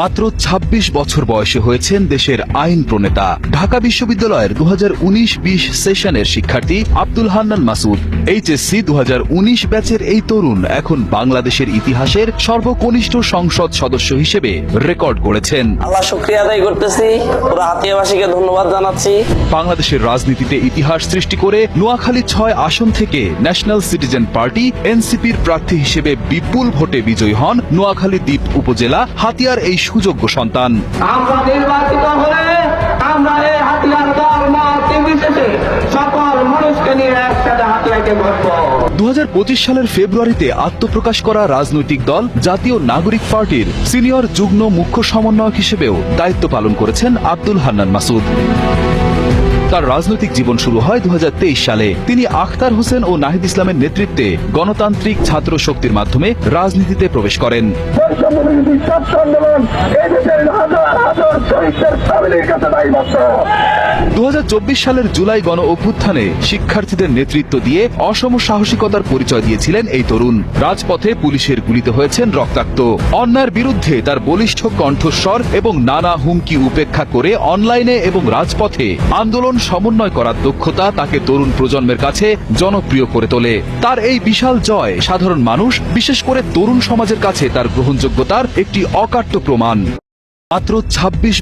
মাত্র ২৬ বছর বয়সে হয়েছেন দেশের আইন প্রণেতা। ঢাকা বিশ্ববিদ্যালয়ের ২০১৯-২০ সেশনের শিক্ষার্থী আব্দুল হান্নান মাসুদ। এইচএসসি ২০১৯ ব্যাচের এই তরুণ এখন বাংলাদেশের ইতিহাসের সর্বকনিষ্ঠ সংসদ সদস্য হিসেবে রেকর্ড করেছেন। আল্লাহ শুকরিয়া আদায় করতেছি, পুরো হাতিয়াবাসীকে ধন্যবাদ জানাচ্ছি। বাংলাদেশের রাজনীতিতে ইতিহাস সৃষ্টি করে নোয়াখালী ৬ আসন থেকে ন্যাশনাল সিটিজেন পার্টি এনসিপির প্রার্থী হিসেবে বিপুল ভোটে বিজয়ী হন নোয়াখালী দ্বীপ উপজেলা হাতিয়ার এই সুযোগ্য সন্তান। আমরা নির্বাচিত হলে আমরা এই হাতিয়ার দল মত নির্বিশেষে সকল মানুষকে নিয়ে একসাথে হাতিয়াকে বসবো। ২০২৫ সালের ফেব্রুয়ারিতে আত্মপ্রকাশ করা রাজনৈতিক দল জাতীয় নাগরিক পার্টির সিনিয়র যুগ্ম মুখ্য সমন্বয়ক হিসেবেও দায়িত্ব পালন করেছেন আব্দুল হান্নান মাসুদ। তার রাজনৈতিক জীবন শুরু হয় ২০২৩ সালে। তিনি আখতার হোসেন ও নাহিদ ইসলামের নেতৃত্বে গণতান্ত্রিক ছাত্র শক্তির মাধ্যমে রাজনীতিতে প্রবেশ করেন। ২০২৪ সালের জুলাই গণ অভ্যুত্থানে শিক্ষার্থীদের নেতৃত্ব দিয়ে অসম সাহসিকতার পরিচয় দিয়েছিলেন এই তরুণ। রাজপথে পুলিশের গুলিতে হয়েছেন রক্তাক্ত। অন্যায়ের বিরুদ্ধে তার বলিষ্ঠ কণ্ঠস্বর এবং নানা হুমকি উপেক্ষা করে অনলাইনে এবং রাজপথে আন্দোলন সমন্বয় করার দক্ষতা তাকে তরুণ প্রজন্মের কাছে জনপ্রিয় করে তোলে। তার এই বিশাল জয় সাধারণ মানুষ, বিশেষ করে তরুণ সমাজের কাছে তার গ্রহণযোগ্যতার একটি অকাট্য প্রমাণ। মাত্র ২৬